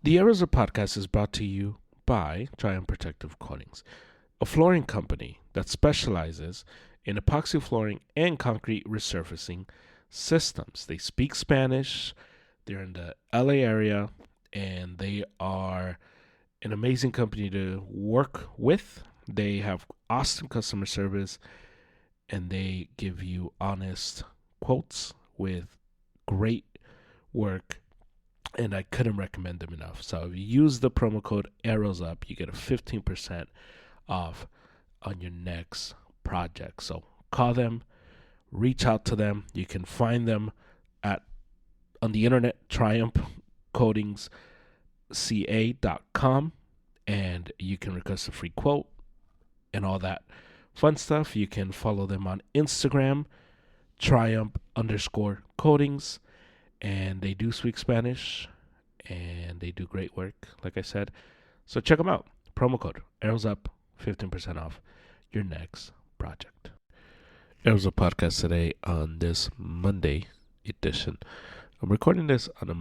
The Arizona podcast is brought to you by Giant Protective Coatings, a flooring company that specializes in epoxy flooring and concrete resurfacing systems. They speak Spanish, they're in the LA area, and they are an amazing company to work with. They have awesome customer service and they give you honest quotes with great work, and I couldn't recommend them enough. So if you use the promo code ArrowsUp, you get a 15% off on your next project. So call them, reach out to them. You can find them at on the internet, triumphcoatingsca.com, and you can request a free quote and all that fun stuff. You can follow them on Instagram, triumph_coatings, and they do speak Spanish and they do great work, like I said. So check them out. Promo code Arrows Up, 15% off your next project. Arrows Up podcast today on this Monday edition. I'm recording this on a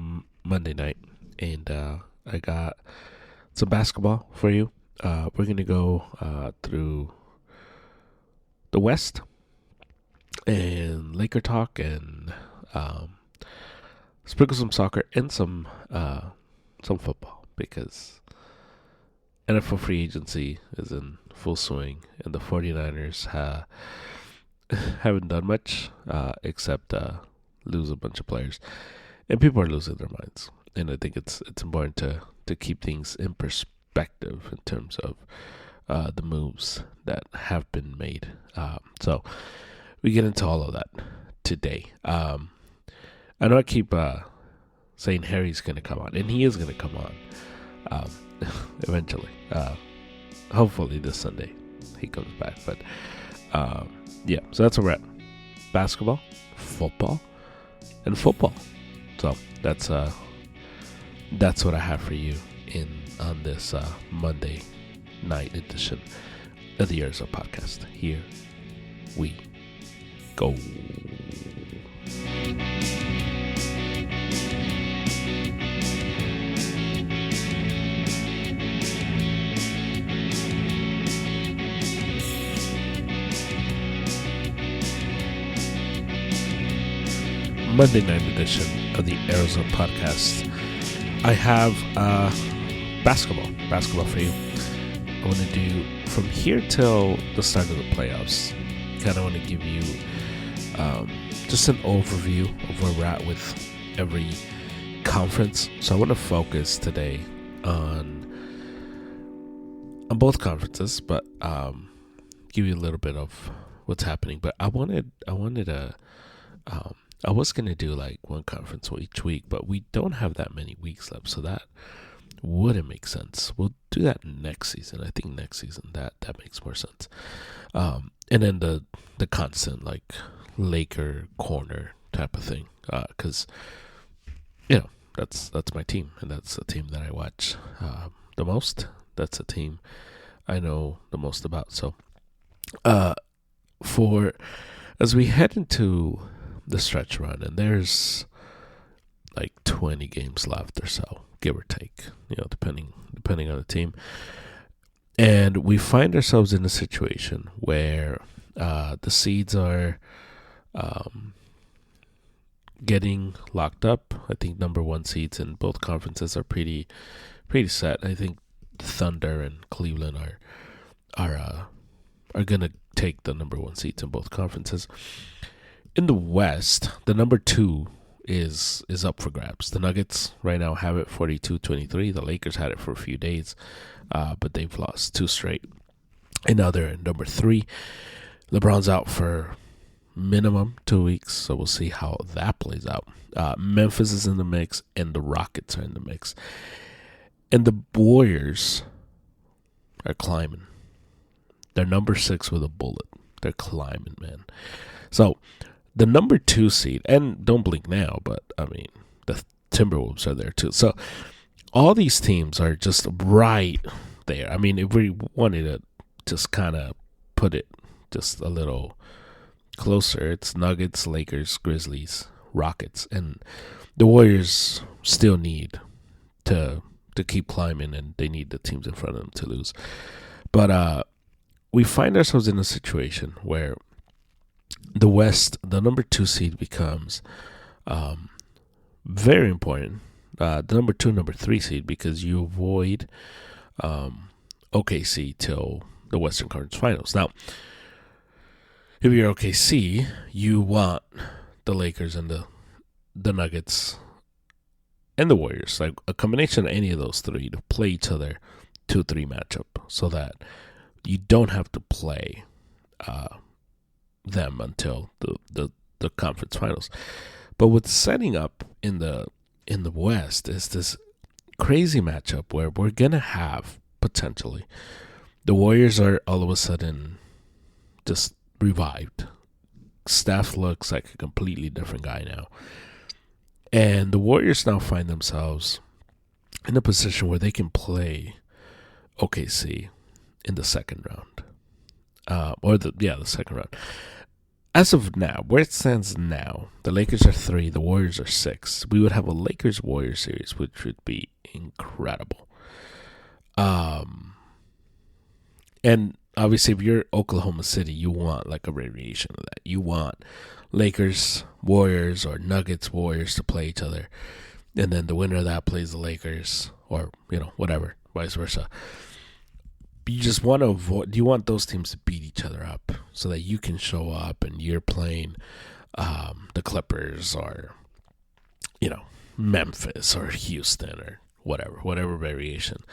Monday night, and I got some basketball for you. We're going to go through the West and Laker talk and sprinkle some soccer and some football, because NFL free agency is in full swing and the 49ers haven't done much except lose a bunch of players, and people are losing their minds. And I think it's important to keep things in perspective in terms of the moves that have been made. So we get into all of that today. I know I keep saying Harry's going to come on, and he is going to come on eventually. Hopefully this Sunday he comes back. But yeah, so that's a wrap. Basketball, football, and football. So that's what I have for you on this Monday night edition of the Arizona podcast. Here we go. Monday night edition of the Arizona podcast. I have basketball for you. I want to do from here till the start of the playoffs. Kind of want to give you just an overview of where we're at with every conference. So I want to focus today on both conferences, but give you a little bit of what's happening. But I wanted to. I was going to do like one conference each week, but we don't have that many weeks left, so that wouldn't make sense. We'll do that next season. I think next season that makes more sense. And then the constant like Laker corner type of thing, because that's my team, and that's the team that I watch the most. That's the team I know the most about. So for as we head into the stretch run, and there's like 20 games left or so, give or take, depending on the team. And we find ourselves in a situation where the seeds are getting locked up. I think number one seeds in both conferences are pretty set. I think Thunder and Cleveland are gonna take the number one seeds in both conferences. In the West, the number two is up for grabs. The Nuggets right now have it 42-23. The Lakers had it for a few days, but they've lost two straight. And now they're in number three. LeBron's out for minimum 2 weeks, so we'll see how that plays out. Memphis is in the mix, and the Rockets are in the mix. And the Warriors are climbing. They're number 6 with a bullet. They're climbing, man. So the number 2 seed, and don't blink now, but I mean, the Timberwolves are there too. So all these teams are just right there. I mean, if we wanted to just kind of put it just a little closer, it's Nuggets, Lakers, Grizzlies, Rockets, and the Warriors still need to to keep climbing, and they need the teams in front of them to lose. But we find ourselves in a situation where the West, the number 2 seed, becomes very important. The number 2, number 3 seed, because you avoid OKC till the Western Conference Finals. Now, if you're OKC, you want the Lakers and the Nuggets and the Warriors, like a combination of any of those three, to play each other 2-3 matchup, so that you don't have to play them until the conference finals. But what's setting up in the West is this crazy matchup where we're gonna have potentially the Warriors are all of a sudden just revived. Steph looks like a completely different guy now, and the Warriors now find themselves in a position where they can play OKC in the second round, the second round. As of now, where it stands now, the Lakers are 3, the Warriors are 6. We would have a Lakers-Warriors series, which would be incredible. And obviously, if you're Oklahoma City, you want like a variation of that. You want Lakers, Warriors, or Nuggets, Warriors to play each other, and then the winner of that plays the Lakers, or whatever, vice versa. You just want to avoid. You want those teams to beat each other up so that you can show up and you're playing the Clippers or Memphis or Houston or whatever variation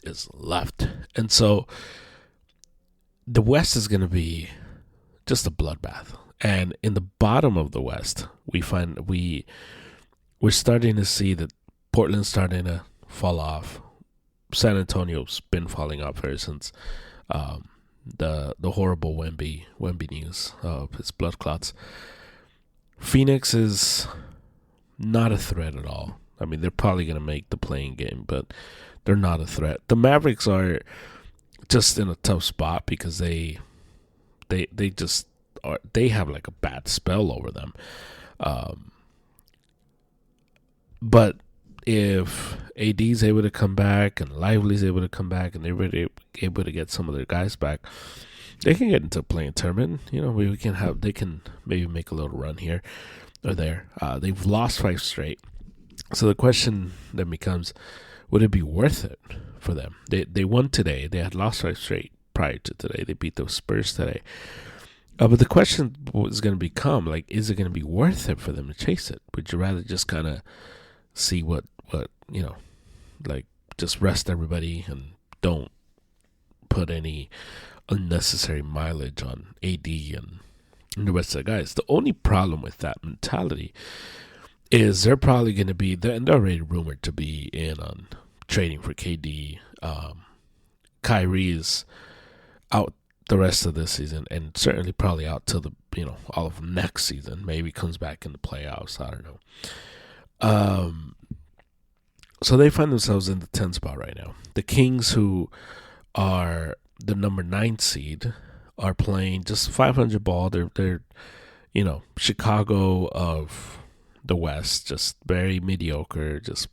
is left. And so the West is going to be just a bloodbath. And in the bottom of the West, we find we're starting to see that Portland's starting to fall off. San Antonio's been falling off ever since the horrible Wemby news of his blood clots. Phoenix is not a threat at all. I mean, they're probably going to make the playing game, but they're not a threat. The Mavericks are just in a tough spot because they just are. They have like a bad spell over them. But if AD's able to come back and Lively's able to come back and they're able to get some of their guys back, they can get into playing tournament. They can maybe make a little run here or there. They've lost 5 straight. So the question then becomes, would it be worth it for them? They won today. They had lost 5 straight prior to today. They beat the Spurs today. But the question is going to become, like, is it going to be worth it for them to chase it? Would you rather just kind of see what like just rest everybody and don't put any unnecessary mileage on AD and the rest of the guys? The only problem with that mentality is they're probably going to be, they're already rumored to be in on trading for KD. Kyrie's out the rest of this season and certainly probably out till the all of next season. Maybe comes back in the playoffs. I don't know. So they find themselves in the 10th spot right now. The Kings, who are the number 9 seed, are playing just 500 ball. They're Chicago of the West, just very mediocre, just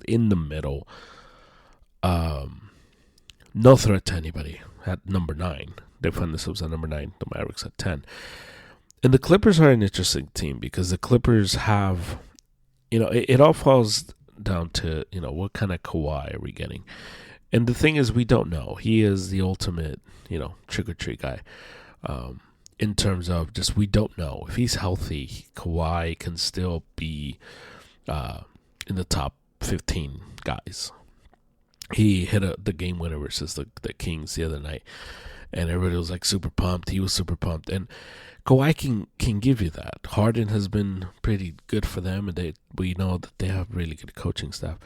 in the middle. No threat to anybody at number 9. They find themselves at number 9. The Mavericks at 10. And the Clippers are an interesting team because the Clippers have, it all falls down to, what kind of Kawhi are we getting? And the thing is, we don't know. He is the ultimate, trick-or-treat guy. In terms of just, we don't know. If he's healthy, Kawhi can still be in the top 15 guys. He hit the game winner versus the Kings the other night. And everybody was like super pumped. He was super pumped. And Kawhi can give you that. Harden has been pretty good for them, and we know that they have really good coaching staff.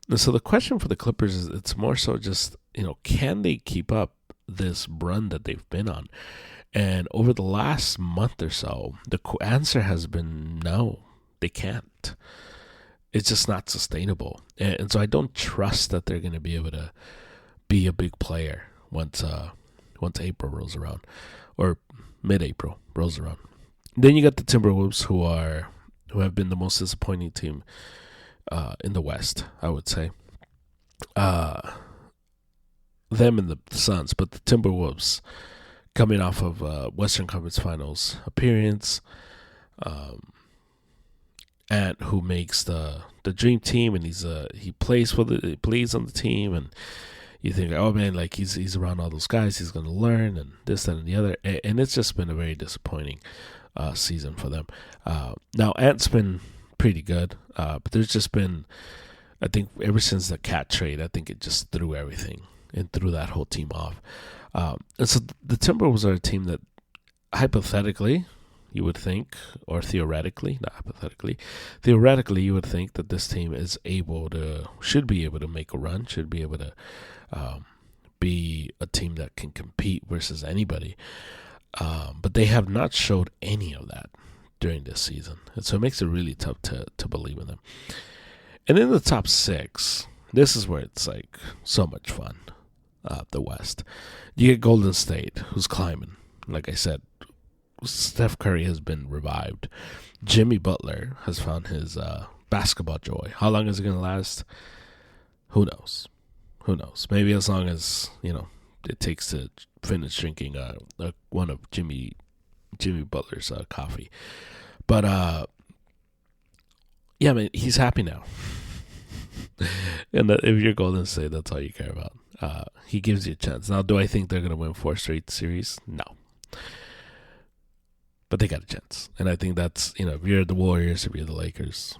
And so the question for the Clippers is, it's more so just, can they keep up this run that they've been on? And over the last month or so, the answer has been no, they can't. It's just not sustainable. And so I don't trust that they're going to be able to be a big player once April rolls around, or mid-April rolls around. Then you got the Timberwolves, who have been the most disappointing team in the West, I would say. uh, them and the Suns, but the Timberwolves coming off of Western Conference Finals appearance, um, and who makes the dream team, and he plays he plays on the team, and you think, oh man, like he's around all those guys, he's gonna learn, and this, that, and the other, and it's just been a very disappointing season for them. Now Ant's been pretty good, but there's just been, I think, ever since the Cat trade, I think it just threw everything and threw that whole team off. And so the Timberwolves are a team that hypothetically you would think, or theoretically, not hypothetically, theoretically you would think that this team should be able to make a run, should be able to be a team that can compete versus anybody. But they have not showed any of that during this season. And so it makes it really tough to believe in them. And in the top 6, this is where it's like so much fun. The West. You get Golden State, who's climbing. Like I said, Steph Curry has been revived. Jimmy Butler has found his basketball joy. How long is it going to last? Who knows? Who knows? Maybe as long as, it takes to finish drinking one of Jimmy Butler's coffee. But, yeah, man, he's happy now. And if you're Golden State, that's all you care about. He gives you a chance. Now, do I think they're going to win 4 straight series? No. But they got a chance. And I think that's, if you're the Warriors, if you're the Lakers,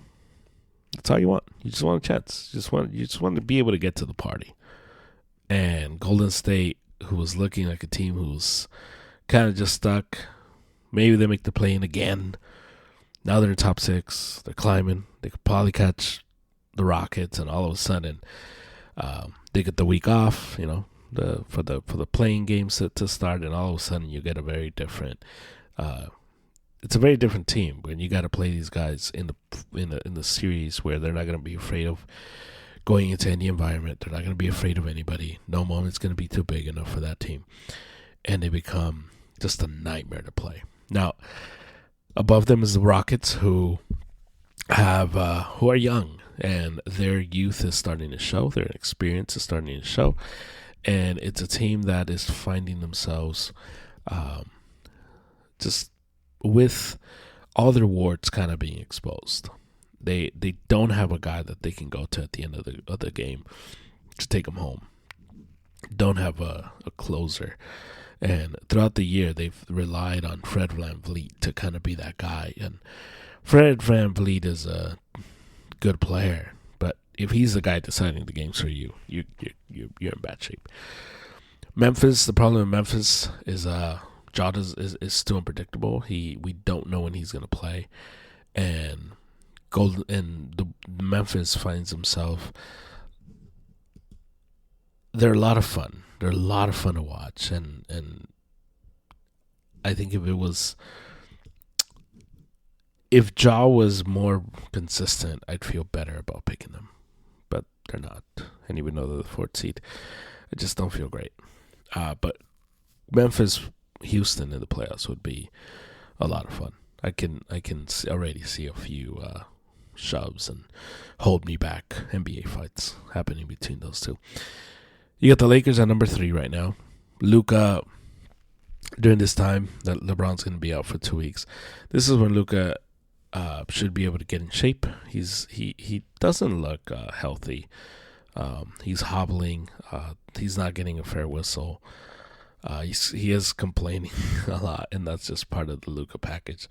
that's all you want. You just want a chance. You just want to be able to get to the party. And Golden State, who was looking like a team who's kind of just stuck, maybe they make the play-in again. Now they're in top 6. They're climbing. They could probably catch the Rockets, and all of a sudden, they get the week off, for the playing games to start, and all of a sudden you get a very different. It's a very different team when you got to play these guys in the series where they're not going to be afraid of going into any environment. They're not going to be afraid of anybody. No moment's going to be too big enough for that team, and they become just a nightmare to play. Now, above them is the Rockets, who are young, and their youth is starting to show. Their experience is starting to show, and it's a team that is finding themselves just with all their warts kind of being exposed. They don't have a guy that they can go to at the end of the game to take them home. Don't have a closer. And throughout the year, they've relied on Fred VanVleet to kind of be that guy. And Fred VanVleet is a good player, but if he's the guy deciding the games for you, you're in bad shape. Memphis, the problem with Memphis is Ja is still unpredictable. We don't know when he's going to play, and Memphis finds himself. They're a lot of fun. They're a lot of fun to watch, and I think if Ja was more consistent, I'd feel better about picking them, but they're not. And even though they're the 4th seed, I just don't feel great. But Memphis, Houston in the playoffs would be a lot of fun. I can already see a few shoves and hold me back NBA fights happening between those two. You got the Lakers at number 3 right now. Luka, during this time that LeBron's going to be out for 2 weeks, this is when Luka should be able to get in shape. He doesn't look healthy. He's hobbling. He's not getting a fair whistle. He is complaining a lot, and that's just part of the Luka package.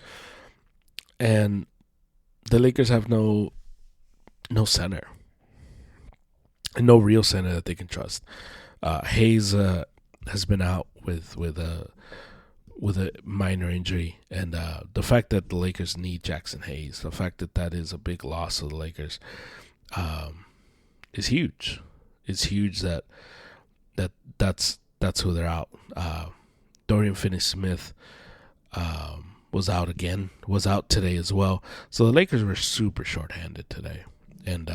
And the Lakers have no center, and no real center that they can trust. Hayes has been out with a minor injury, and the fact that the Lakers need Jackson Hayes, the fact that is a big loss of the Lakers, is huge. It's huge that's who they're out. Dorian Finney-Smith was out today as well. So the Lakers were super shorthanded today, and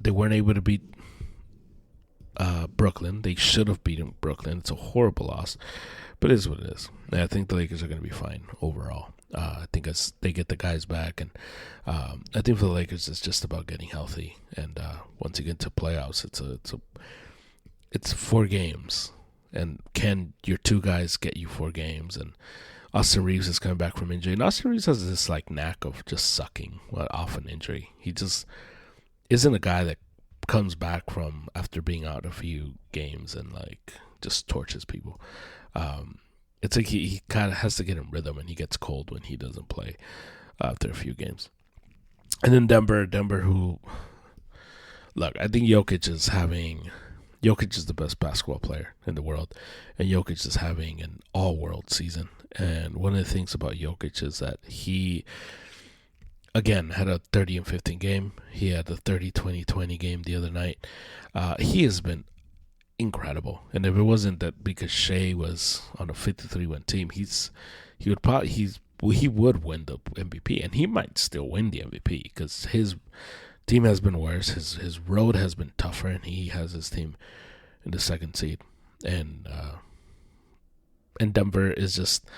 they weren't able to beat Brooklyn. They should have beaten Brooklyn. It's a horrible loss, but it is what it is. And I think the Lakers are going to be fine overall. I think as they get the guys back, and I think for the Lakers, it's just about getting healthy. And once you get to playoffs, it's 4 games, and can your 2 guys get you 4 games? And Austin Reeves is coming back from injury, and Austin Reeves has this like knack of just sucking off an injury. He just isn't a guy that comes back from after being out a few games and like just torches people. It's like he kind of has to get in rhythm, and he gets cold when he doesn't play after a few games. And then Denver, who, look, I think Jokic is the best basketball player in the world, and Jokic is having an all-world season. And one of the things about Jokic is that he, again, had a 30 and 15 game. He had a 30-20-20 game the other night. He has been incredible. And if it wasn't that because Shea was on a 53-win team, he would win the MVP, and he might still win the MVP because his team has been worse. His road has been tougher, and he has his team in the 2nd seed. And Denver is just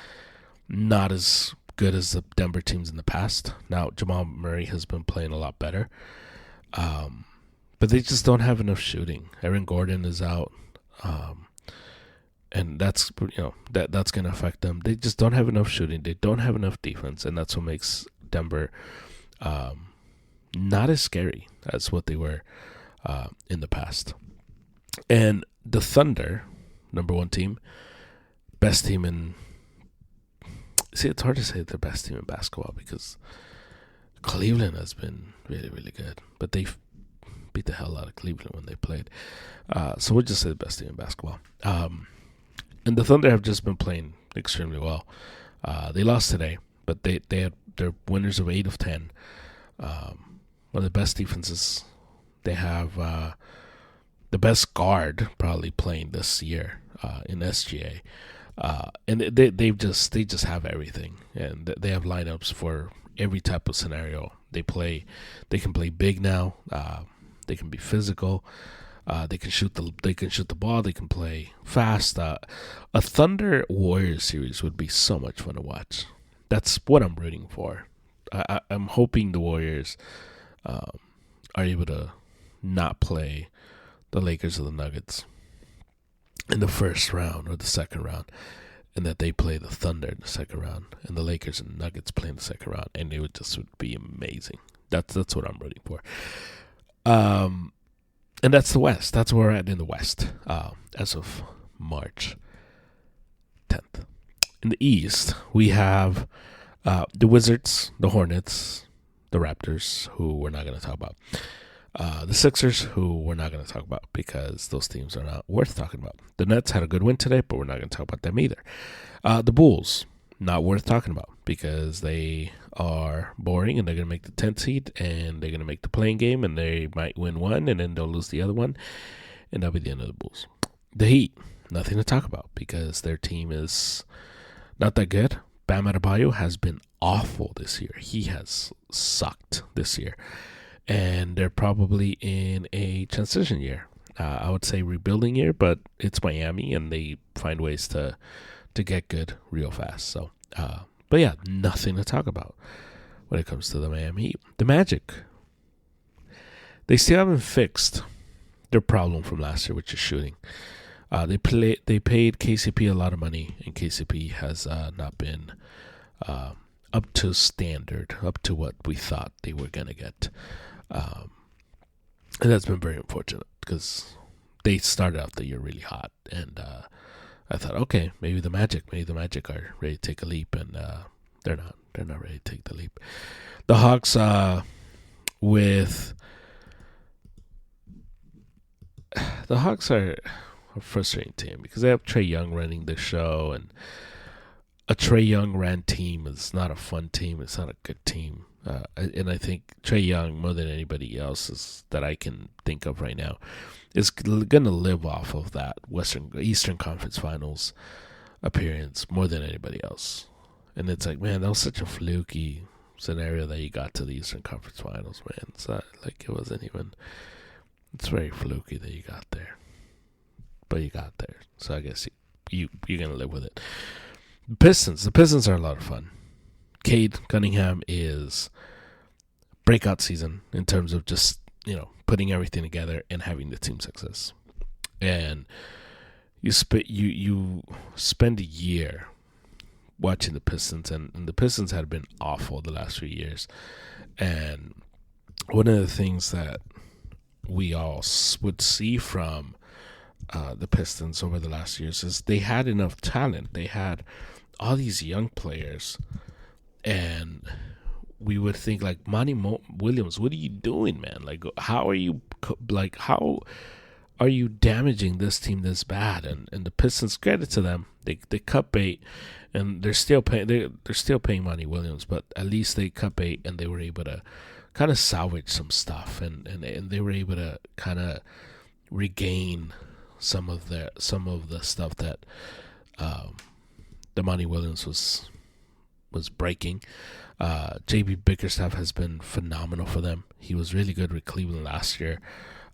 not as good as the Denver teams in the past. Now, Jamal Murray has been playing a lot better. But they just don't have enough shooting. Aaron Gordon is out. And that's that's going to affect them. They just don't have enough shooting. They don't have enough defense, and that's what makes Denver not as scary as what they were in the past. And the Thunder, number 1 team, best team in... See, it's hard to say the best team in basketball because Cleveland has been really, really good. But they beat the hell out of Cleveland when they played. So we'll just say the best team in basketball. And the Thunder have just been playing extremely well. They lost today, but they're winners of 8 of 10. One of the best defenses. They have the best guard probably playing this year in SGA. And they just have everything, and they have lineups for every type of scenario. They can play big now. They can be physical. They can shoot the ball. They can play fast. A Thunder Warriors series would be so much fun to watch. That's what I'm rooting for. I'm hoping the Warriors are able to not play the Lakers or the Nuggets in the first round or the second round, and that they play the Thunder in the second round, and the Lakers and Nuggets play in the second round, and it would be amazing. That's what I'm rooting for. And that's the West. That's where we're at in the West as of March 10th. In the East, we have the Wizards, the Hornets, the Raptors, who we're not going to talk about. The Sixers, who we're not going to talk about because those teams are not worth talking about. The Nets had a good win today, but we're not going to talk about them either. The Bulls, not worth talking about because they are boring, and they're going to make the 10th seed, and they're going to make the playing game, and they might win one, and then they'll lose the other one, and that'll be the end of the Bulls. The Heat, nothing to talk about because their team is not that good. Bam Adebayo has been awful this year. He has sucked this year. And they're probably in a transition year. I would say rebuilding year, but it's Miami, and they find ways to get good real fast. So, but yeah, nothing to talk about when it comes to the Miami Heat. The Magic, they still haven't fixed their problem from last year, which is shooting. They paid KCP a lot of money, and KCP has not been up to standard, up to what we thought they were gonna get. And that's been very unfortunate because they started out the year really hot, and I thought, okay, maybe the Magic are ready to take a leap, and they're not. They're not ready to take the leap. The Hawks, the Hawks are a frustrating team because they have Trae Young running the show, and a Trae Young ran team is not a fun team. It's not a good team. And I think Trae Young, more than anybody else that I can think of right now, is going to live off of that Eastern Conference Finals appearance more than anybody else. And it's like, man, that was such a fluky scenario that you got to the Eastern Conference Finals, man. It's not like it wasn't even. It's very fluky that you got there. but you got there. So I guess you're gonna live with it. The Pistons are a lot of fun. Cade Cunningham is breakout season in terms of just putting everything together and having the team success. And you spend a year watching the Pistons, and the Pistons had been awful the last few years. And one of the things that we all would see from the Pistons over the last years is they had enough talent. They had all these young players, and we would think like, Monty Williams, what are you doing, man? Like, how are you damaging this team this bad? And the Pistons, credit to them, they cut bait, and they're still paying Monty Williams, but at least they cut bait and they were able to kind of salvage some stuff, and they were able to kind of regain some of the stuff that the Monty Williams was breaking. JB Bickerstaff has been phenomenal for them. He was really good with Cleveland last year,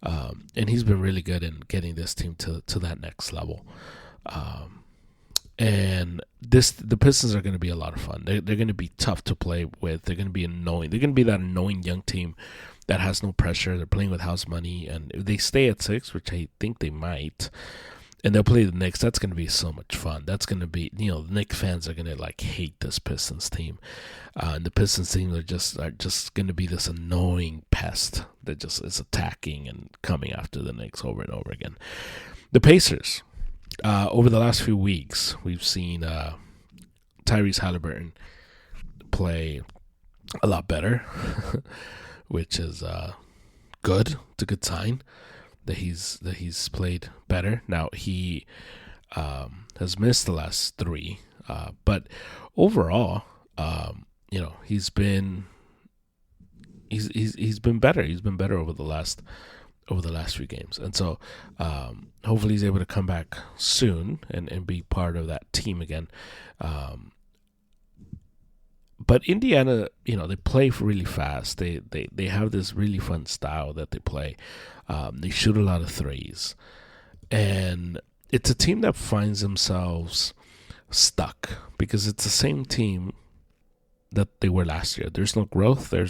and he's been really good in getting this team to that next level. And the Pistons are going to be a lot of fun. They're going to be tough to play with. They're going to be annoying. They're going to be that annoying young team that has no pressure. They're playing with house money, and if they stay at 6, which I think they might, and they'll play the Knicks, that's going to be so much fun. That's going to be, the Knicks fans are going to like hate this Pistons team. And the Pistons team are just going to be this annoying pest that just is attacking and coming after the Knicks over and over again. The Pacers, over the last few weeks, we've seen Tyrese Halliburton play a lot better, which is good. It's a good sign that he's played better. Now he has missed the last 3, but overall, he's been better. He's been better over the last few games, and so hopefully he's able to come back soon and be part of that team again. But Indiana, they play really fast. They have this really fun style that they play. They shoot a lot of threes. And it's a team that finds themselves stuck because it's the same team that they were last year. There's no growth. They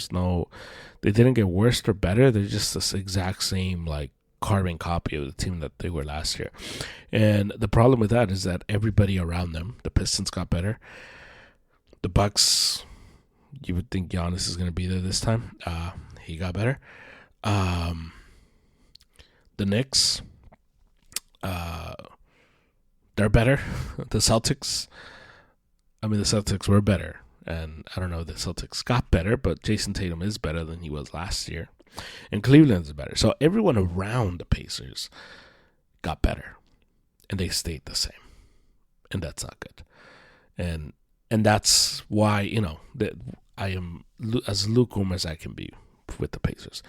didn't get worse or better. They're just this exact same like carbon copy of the team that they were last year. And the problem with that is that everybody around them, the Pistons got better. The Bucks, you would think Giannis is going to be there this time. He got better. The Knicks, they're better. The Celtics were better. And I don't know if the Celtics got better, but Jason Tatum is better than he was last year. And Cleveland's better. So everyone around the Pacers got better. And they stayed the same. And that's not good. And that's why, that I am as lukewarm as I can be with the Pacers.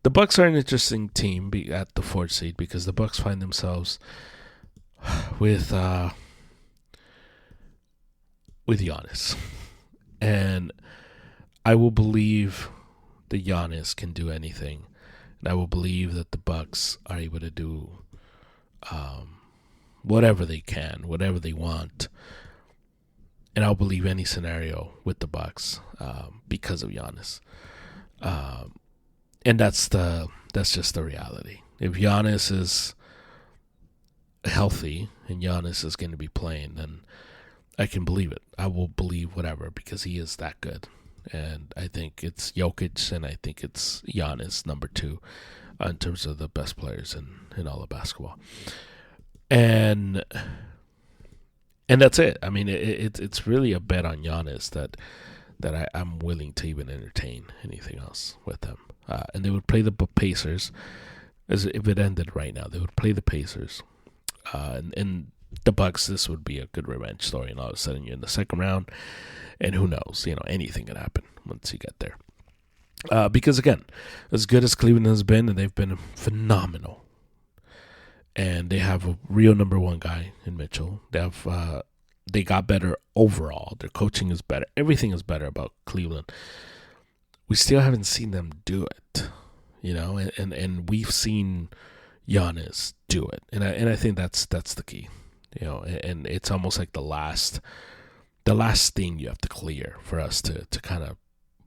The Bucks are an interesting team at the 4th seed because the Bucks find themselves with Giannis. And I will believe that Giannis can do anything. And I will believe that the Bucks are able to do whatever they can, whatever they want. And I'll believe any scenario with the Bucks because of Giannis. And that's just the reality. If Giannis is healthy and Giannis is going to be playing, then I can believe it. I will believe whatever because he is that good. And I think it's Jokic and I think it's Giannis, number 2, in terms of the best players in all of basketball. And that's it. I mean, it's really a bet on Giannis that I'm willing to even entertain anything else with them. And they would play the Pacers. As if it ended right now, they would play the Pacers. And the Bucks, this would be a good revenge story. And all of a sudden, you're in the second round. And who knows? Anything can happen once you get there. Because, again, as good as Cleveland has been, and they've been phenomenal. And they have a real number 1 guy in Mitchell. They got better overall. Their coaching is better. Everything is better about Cleveland. We still haven't seen them do it, and we've seen Giannis, do it. And I think that's the key. And it's almost like the last thing you have to clear for us to kind of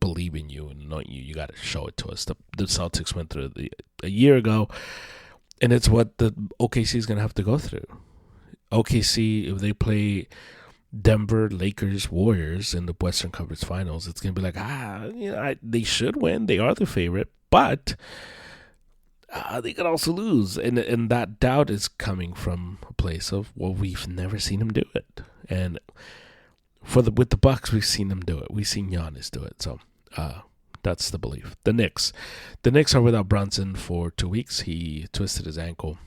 believe in you and know you. You got to show it to us. The Celtics went through a year ago, and it's what the OKC is going to have to go through. OKC, if they play Denver, Lakers, Warriors in the Western Conference Finals, it's going to be like, they should win. They are the favorite, but they could also lose. And that doubt is coming from a place of, well, we've never seen him do it. And with the Bucks, we've seen them do it. We've seen Giannis do it. So that's the belief. The Knicks are without Brunson for 2 weeks. He twisted his ankle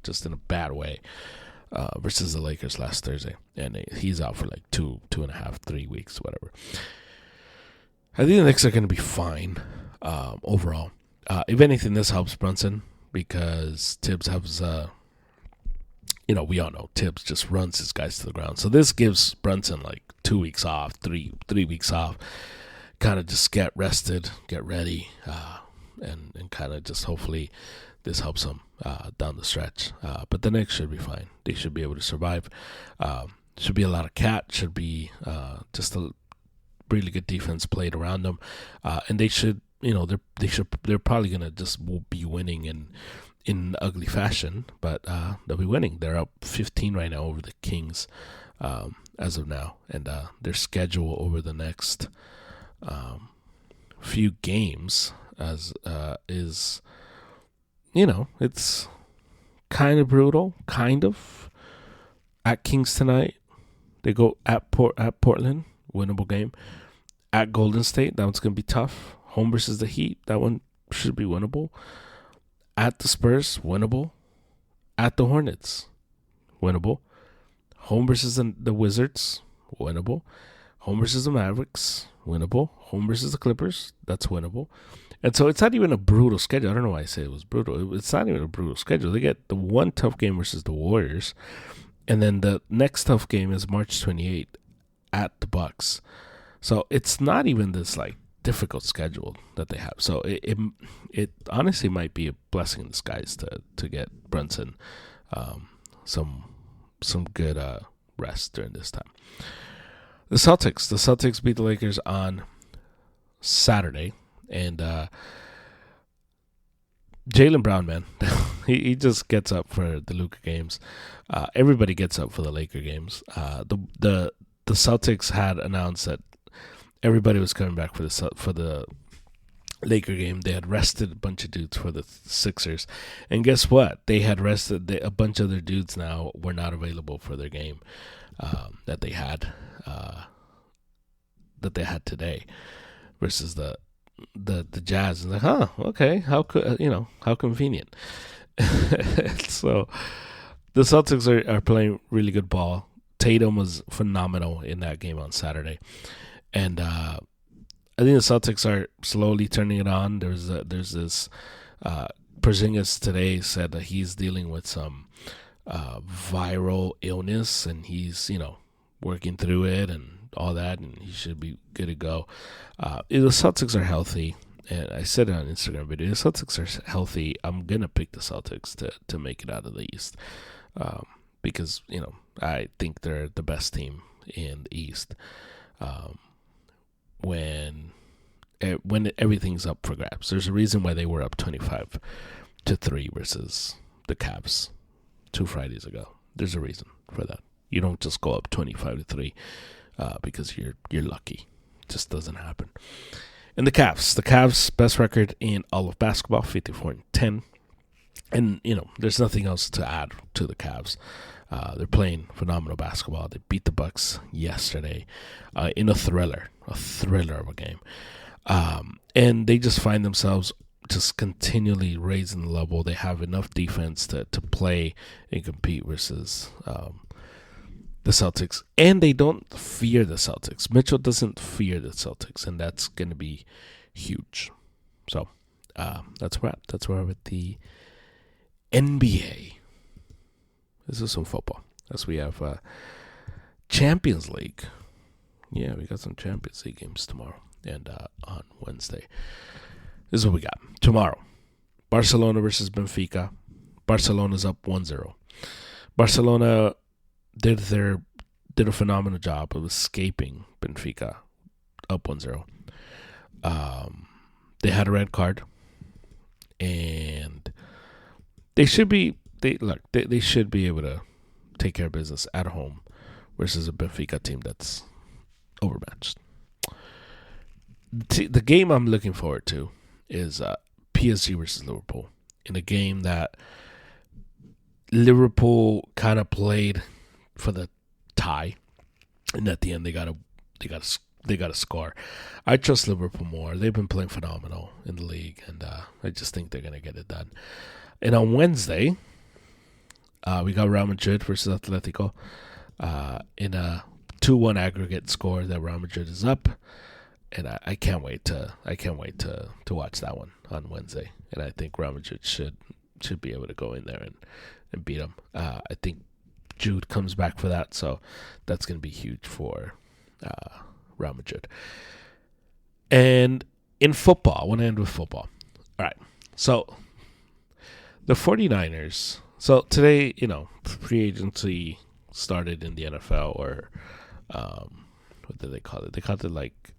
just in a bad way versus the Lakers last Thursday. And he's out for like 2.5, 3 weeks, whatever. I think the Knicks are going to be fine overall. If anything, this helps Brunson because Tibbs has, we all know Tibbs just runs his guys to the ground. So this gives Brunson like 2 weeks off, three weeks off, kind of just get rested, get ready, and kind of just hopefully this helps him down the stretch. But the Knicks should be fine. They should be able to survive. Should be a lot of cat. Should be just a really good defense played around them, and they should. They're probably gonna just be winning in ugly fashion, but they'll be winning. They're up 15 right now over the Kings as of now, and their schedule over the next few games is it's kind of brutal, at Kings tonight. They go at Portland, winnable game. At Golden State, that one's gonna be tough. Home versus the Heat, that one should be winnable. At the Spurs, winnable. At the Hornets, winnable. Home versus the Wizards, winnable. Home versus the Mavericks, winnable. Home versus the Clippers, that's winnable. And so it's not even a brutal schedule. I don't know why I say it was brutal. It's not even a brutal schedule. They get the one tough game versus the Warriors, and then the next tough game is March 28th at the Bucks. So it's not even this like difficult schedule that they have. So it honestly might be a blessing in disguise to get Brunson some good rest during this time. The Celtics beat the Lakers on Saturday, and Jaylen Brown, man, he just gets up for the Luka games. Everybody gets up for the Laker games. The Celtics had announced that everybody was coming back for the Laker game. They had rested a bunch of dudes for the Sixers, and guess what? They had rested a bunch of their dudes. Now were not available for their game that they had today versus the Jazz. And like, okay, how convenient. So the Celtics are playing really good ball. Tatum was phenomenal in that game on Saturday. And I think the Celtics are slowly turning it on. There's this Porzingis today said that he's dealing with some viral illness, and he's working through it and all that, and he should be good to go. If the Celtics are healthy, and I said it on Instagram video, the Celtics are healthy, I'm gonna pick the Celtics to make it out of the East, because I think they're the best team in the East. When everything's up for grabs. There's a reason why they were up 25-3 versus the Cavs 2 Fridays ago. There's a reason for that. You don't just go up 25-3 because you're lucky. It just doesn't happen. And the Cavs' best record in all of basketball, 54-10. And there's nothing else to add to the Cavs. They're playing phenomenal basketball. They beat the Bucks yesterday in a thriller of a game. And they just find themselves just continually raising the level. They have enough defense to play and compete versus the Celtics. And they don't fear the Celtics. Mitchell doesn't fear the Celtics, and that's going to be huge. So that's where we're at with the NBA. This is some football. As we have Champions League. Yeah, we got some Champions League games tomorrow and on Wednesday. This is what we got. Tomorrow, Barcelona versus Benfica. Barcelona's up 1-0. Barcelona did a phenomenal job of escaping Benfica up 1-0. They had a red card, and they should be they should be able to take care of business at home versus a Benfica team that's overmatched. The game I'm looking forward to is PSG versus Liverpool, in a game that Liverpool kind of played for the tie, and at the end they got to score. I trust Liverpool more. They've been playing phenomenal in the league, and I just think they're gonna get it done. And on Wednesday, we got Real Madrid versus Atletico in a 2-1 aggregate score that Real Madrid is up, and I can't wait to watch that one on Wednesday. And I think Real Madrid should be able to go in there and beat them. I think Jude comes back for that, so that's going to be huge for Real Madrid. And in football, I want to end with football. All right, so the 49ers. So today, free agency started in the NFL, or what did they call it? They called it like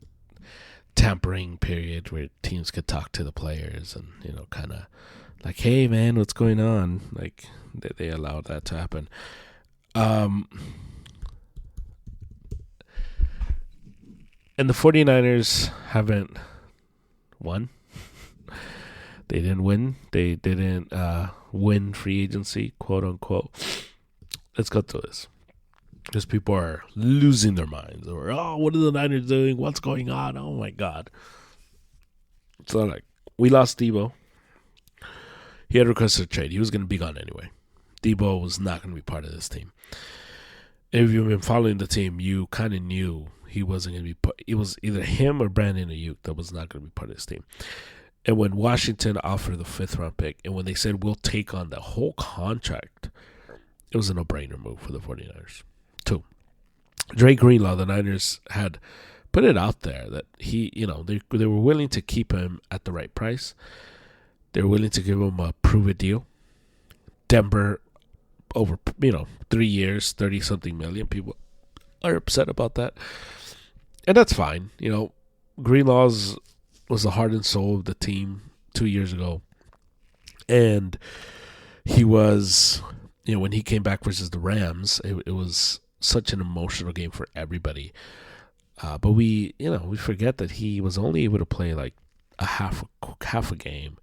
tampering period, where teams could talk to the players and, kind of like, hey man, what's going on? Like they allowed that to happen. And the 49ers haven't won. They didn't win. They didn't win free agency, quote unquote. Let's go through this, because people are losing their minds. Or, what are the Niners doing? What's going on? Oh my God. So like, we lost Debo. He had requested a trade. He was going to be gone anyway. Debo was not going to be part of this team. If you've been following the team, you kind of knew he wasn't going to be. It was either him or Brandon Ayuk that was not going to be part of this team. And when Washington offered the 5th round pick, and when they said we'll take on the whole contract, it was a no-brainer move for the 49ers. 2, Dre Greenlaw, the Niners had put it out there that he, they were willing to keep him at the right price. They were willing to give him a prove-it deal. Denver, over 3 years, 30-something million. People are upset about that, and that's fine. Greenlaw's was the heart and soul of the team 2 years ago, and he was, when he came back versus the Rams, it was such an emotional game for everybody. But we forget that he was only able to play like a half a game,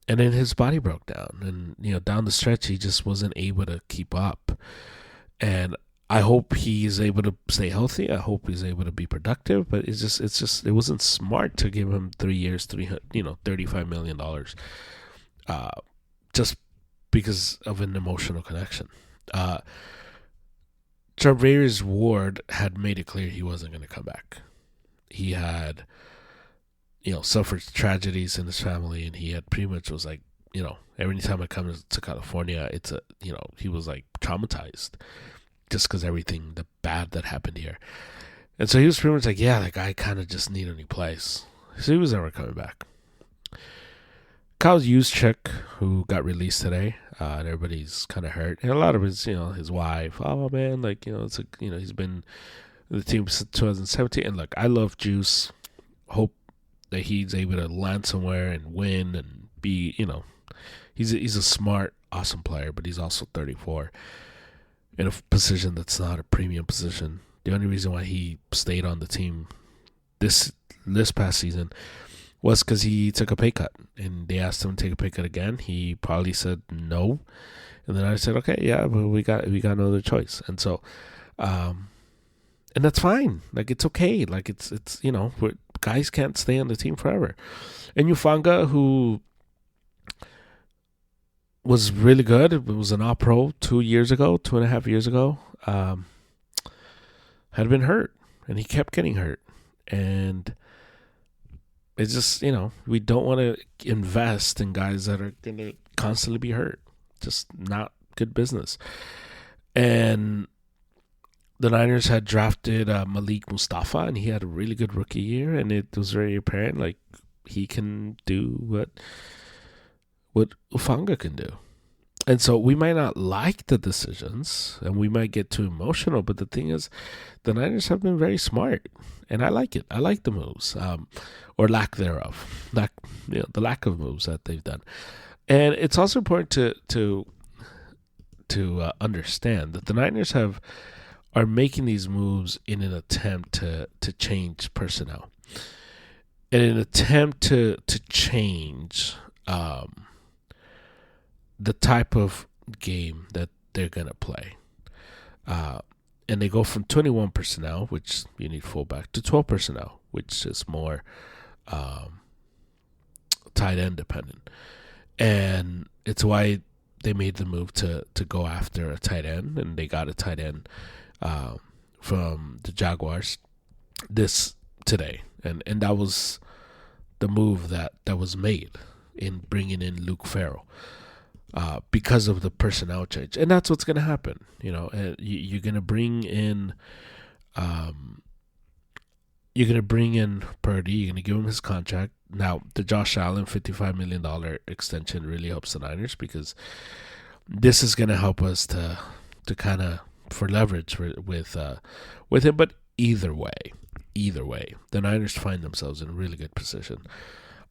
and then his body broke down, and down the stretch he just wasn't able to keep up. And I hope he's able to stay healthy. I hope he's able to be productive. But it wasn't smart to give him 3 years, $35 million, just because of an emotional connection. Charvarius Ward had made it clear he wasn't going to come back. He had, suffered tragedies in his family, and he had pretty much was like, every time I come to California, it's he was like traumatized, just because everything the bad that happened here. And so he was pretty much like, I kind of just need a new place. So he was never coming back. Kyle Juszczyk, who got released today, and everybody's kind of hurt. And a lot of his, his wife, oh man, he's been with the team since 2017. And look, I love Juice. Hope that he's able to land somewhere and win and be, he's a smart, awesome player, but he's also 34. In a position that's not a premium position. The only reason why he stayed on the team this past season was because he took a pay cut, and they asked him to take a pay cut again. He probably said no, and then I said, okay, yeah, but we got another choice, and so, and that's fine. Like, it's okay. Like, it's guys can't stay on the team forever. And Ufanga, who was really good. It was an all-pro 2.5 years ago. Had been hurt, and he kept getting hurt. And it's just, we don't want to invest in guys that are going to constantly be hurt. Just not good business. And the Niners had drafted Malik Mustafa, and he had a really good rookie year, and it was very apparent, like, he can do what Ufanga can do. And so we might not like the decisions and we might get too emotional, but the thing is, the Niners have been very smart, and I like it. I like the moves, or lack thereof, the lack of moves that they've done. And it's also important to understand that the Niners are making these moves in an attempt to change personnel, in an attempt to change the type of game that they're gonna play. And they go from 21 personnel, which you need fullback, to 12 personnel, which is more tight end dependent. And it's why they made the move to go after a tight end, and they got a tight end from the Jaguars today, and that was the move that was made in bringing in Luke Farrell. Because of the personnel change, and that's what's going to happen. You're going to bring in, Purdy. You're going to give him his contract. Now, the Josh Allen $55 million extension really helps the Niners, because this is going to help us to kind of for leverage with him. But either way, the Niners find themselves in a really good position.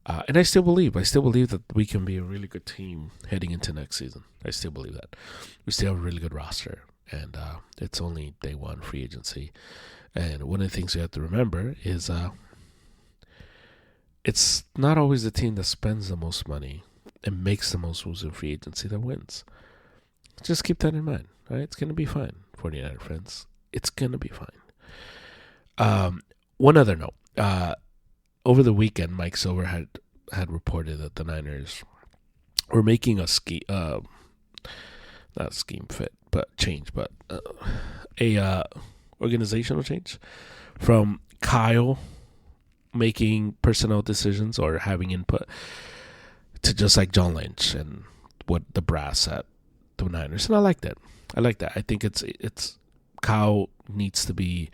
And I still believe that we can be a really good team heading into next season. I still believe that. We still have a really good roster, and it's only day one free agency. And one of the things we have to remember is it's not always the team that spends the most money and makes the most moves in free agency that wins. Just keep that in mind. All right? It's going to be fine, 49er friends. It's going to be fine. One other note. Over the weekend, Mike Silver had reported that the Niners were making a not scheme fit, but change, but a organizational change from Kyle making personnel decisions or having input to just like John Lynch and what the brass at the Niners, and I like that. I think it's Kyle needs to be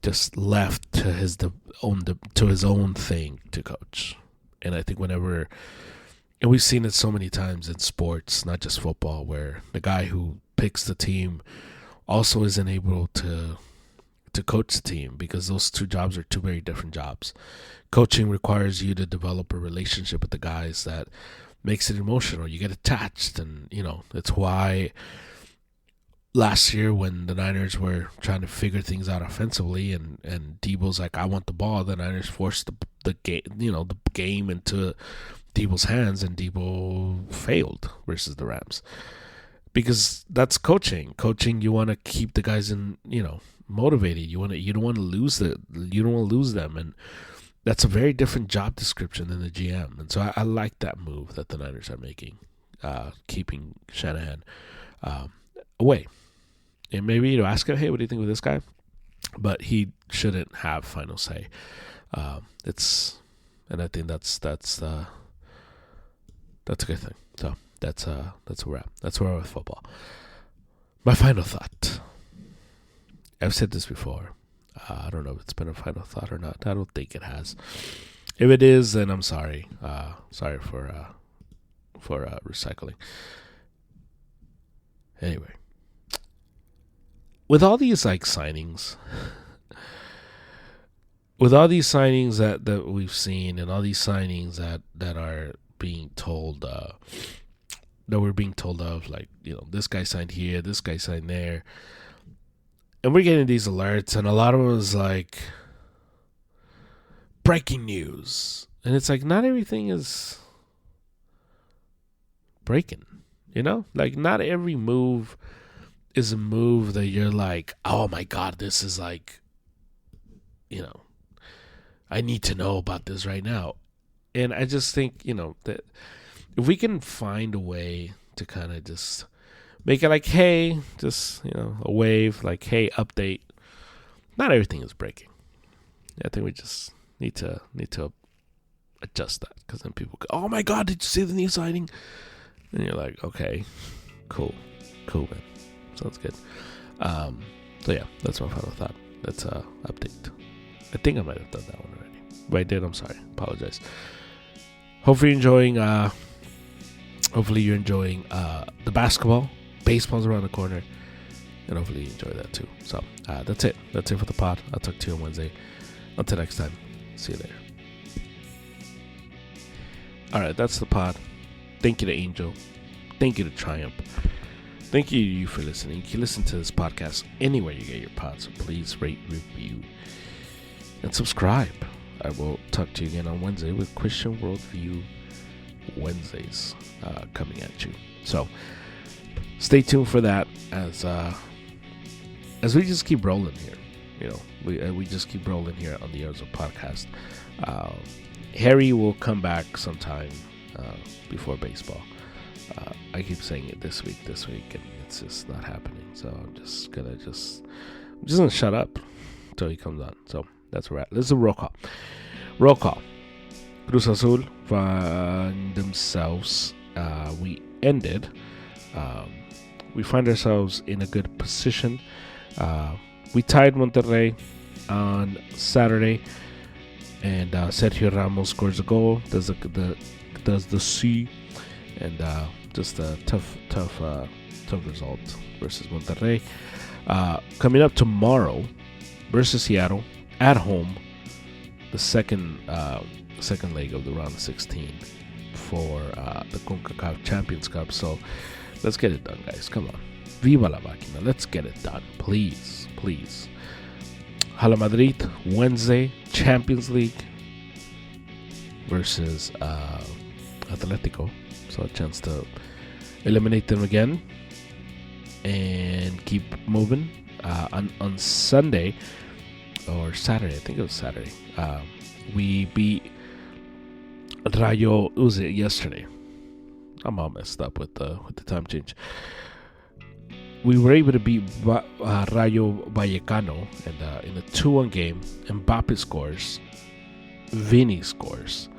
just left to his own thing to coach. And I think and we've seen it so many times in sports, not just football, where the guy who picks the team also isn't able to coach the team, because those two jobs are two very different jobs. Coaching requires you to develop a relationship with the guys that makes it emotional. You get attached, and it's why last year when the Niners were trying to figure things out offensively, and Debo's like, I want the ball, the Niners forced the game into Debo's hands, and Debo failed versus the Rams. Because that's coaching. Coaching, you want to keep the guys motivated. You don't want to lose them, and that's a very different job description than the GM. And so I like that move that the Niners are making, keeping Shanahan away. And maybe ask him, hey, what do you think of this guy? But he shouldn't have final say. And I think that's a good thing. So that's where we're at. That's where we're with football. My final thought. I've said this before. I don't know if it's been a final thought or not. I don't think it has. If it is, then I'm sorry. Sorry for recycling. Anyway. With all these signings, that we've seen, and all these signings that are being told, that we're being told of, like, this guy signed here, this guy signed there, and we're getting these alerts, and a lot of them is like breaking news, and it's like not everything is breaking, like not every move is a move that you're like, oh my God, this is like, I need to know about this right now. And I just think, that if we can find a way to kind of just make it like, hey, just, a wave, like, hey, update. Not everything is breaking. I think we just need to adjust that, because then people go, oh my God, did you see the new signing? And you're like, okay, cool, man. Sounds good. So yeah, that's my final thought. That's update. I think I might have done that one already. If I did, I'm sorry. Apologize. Hopefully you're enjoying hopefully you're enjoying the basketball. Baseball's around the corner, and hopefully you enjoy that too. So that's it. That's it for the pod. I'll talk to you on Wednesday. Until next time, see you later. All right, that's the pod. Thank you to Angel. Thank you to Triumph. Thank you to you for listening. You can listen to this podcast anywhere you get your pods. So please rate, review, and subscribe. I will talk to you again on Wednesday with Christian Worldview Wednesdays coming at you. So stay tuned for that as we just keep rolling here. You know, we just keep rolling here on the Arizona podcast. Harry will come back sometime before baseball. I keep saying it this week, and it's just not happening. So I'm just gonna shut up until he comes on. So that's a wrap. This is a roll call. Roll call. Cruz Azul find themselves. We ended. We find ourselves in a good position. We tied Monterrey on Saturday, and Sergio Ramos scores a goal. Does the C, and just a tough result versus Monterrey. Coming up tomorrow versus Seattle at home, the second leg of the round of 16 for the CONCACAF Champions Cup. So let's get it done, guys. Come on, viva la máquina. Let's get it done, please. Hala Madrid Wednesday, Champions League versus Atletico. So a chance to eliminate them again and keep moving. On Sunday or Saturday, I think it was Saturday, we beat Rayo. Was it yesterday? I'm all messed up with the time change. We were able to beat Rayo Vallecano, and in a 2-1 game, Mbappe scores, Vini scores,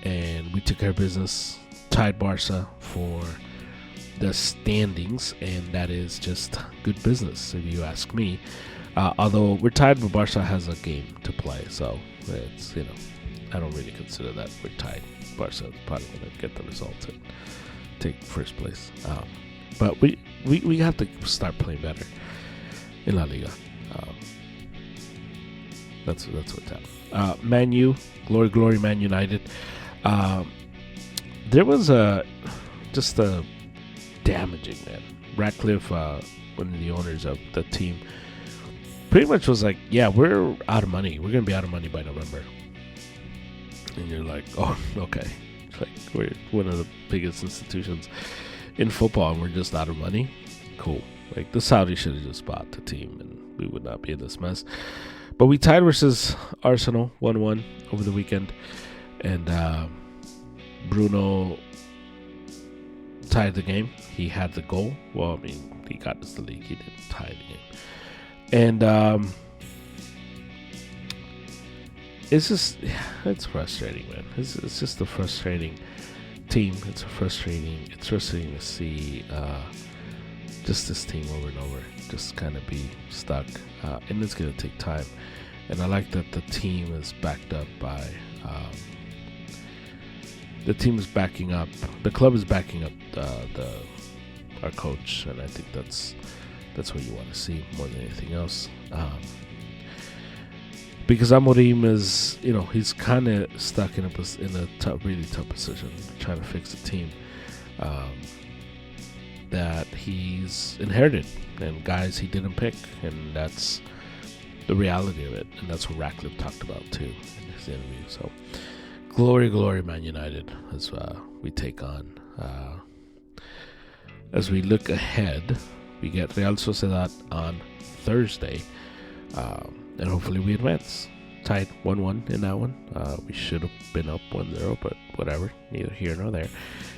and we took care of business, tied Barca for the standings, and that is just good business if you ask me. Although we're tied, but Barca has a game to play, so it's, I don't really consider that we're tied. Barca is probably going to get the result and take first place. But we have to start playing better in La Liga. That's what's happening. Man U, glory, Man United. There was just a damaging, man. Ratcliffe, one of the owners of the team, pretty much was like, yeah, we're out of money. We're going to be out of money by November. And you're like, oh, okay. It's like, we're one of the biggest institutions in football and we're just out of money. Cool. Like, the Saudis should have just bought the team and we would not be in this mess. But we tied versus Arsenal 1-1 over the weekend. And Bruno tied the game. He had the goal. Well, I mean, he got us the league. He didn't tie the game. And it's frustrating, man. It's just a frustrating team. It's frustrating to see just this team over and over just kind of be stuck, and it's gonna take time. And I like that the team is backed up by the club is backing up our coach, and I think that's what you want to see more than anything else. Because Amorim is, he's kind of stuck in a really tough position, trying to fix the team that he's inherited and guys he didn't pick, and that's the reality of it. And that's what Ratcliffe talked about too in his interview. So, glory, Man United, as we take on. As we look ahead, we get Real Sociedad on Thursday. And hopefully we advance. Tied 1-1 in that one. We should have been up 1-0, but whatever. Neither here nor there.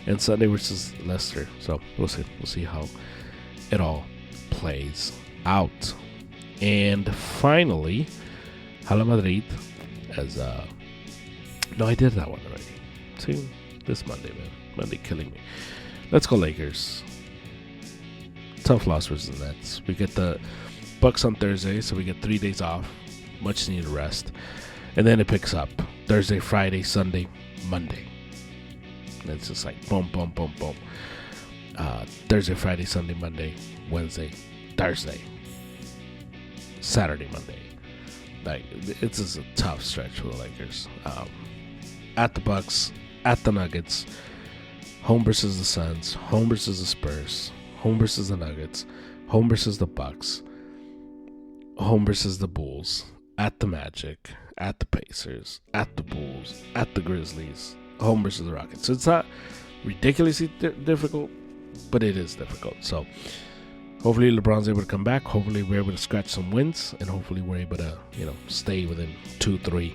And Sunday versus Leicester. So we'll see. We'll see how it all plays out. And finally, Hala Madrid as no, I did that one already. See, this Monday, man. Monday killing me. Let's go Lakers. Tough loss versus the Nets. We get the Bucks on Thursday, so we get 3 days off. Much needed rest. And then it picks up Thursday, Friday, Sunday, Monday. And it's just like boom, boom, boom, boom. Thursday, Friday, Sunday, Monday, Wednesday, Thursday, Saturday, Monday. Like, it's just a tough stretch for the Lakers. At the Bucks, at the Nuggets, home versus the Suns, home versus the Spurs, home versus the Nuggets, home versus the Bucks, home versus the Bulls, at the Magic, at the Pacers, at the Bulls, at the Grizzlies, home versus the Rockets. So it's not ridiculously difficult, but it is difficult. So hopefully LeBron's able to come back. Hopefully we're able to scratch some wins, and hopefully we're able to, stay within 2-3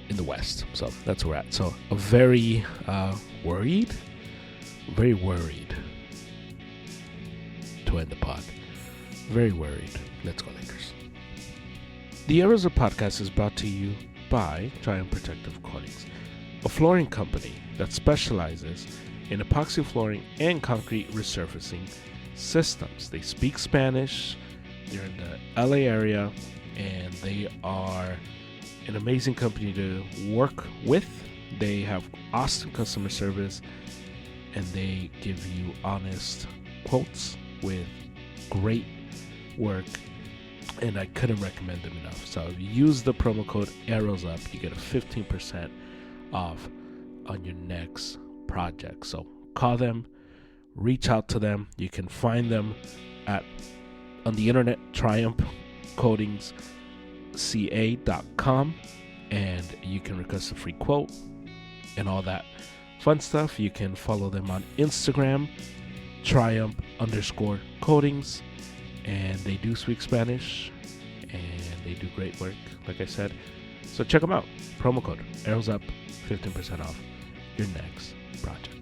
in the West. So that's where we're at. So a very worried to end the pod. Very worried. Let's go Lakers. The Arrows of Podcast is brought to you by Giant Protective Coatings, a flooring company that specializes in epoxy flooring and concrete resurfacing systems. They speak Spanish. They're in the LA area, and they are an amazing company to work with. They have awesome customer service, and they give you honest quotes with great work, and I couldn't recommend them enough. So if you use the promo code ARROWSUP, you get a 15% off on your next project. So call them, reach out to them. You can find them on the internet, triumphcoatingsca.com, and you can request a free quote and all that fun stuff. You can follow them on Instagram, triumph_coatings, and they do speak Spanish, and they do great work, like I said. So check them out. Promo code ARROWSUP, 15% off your next project.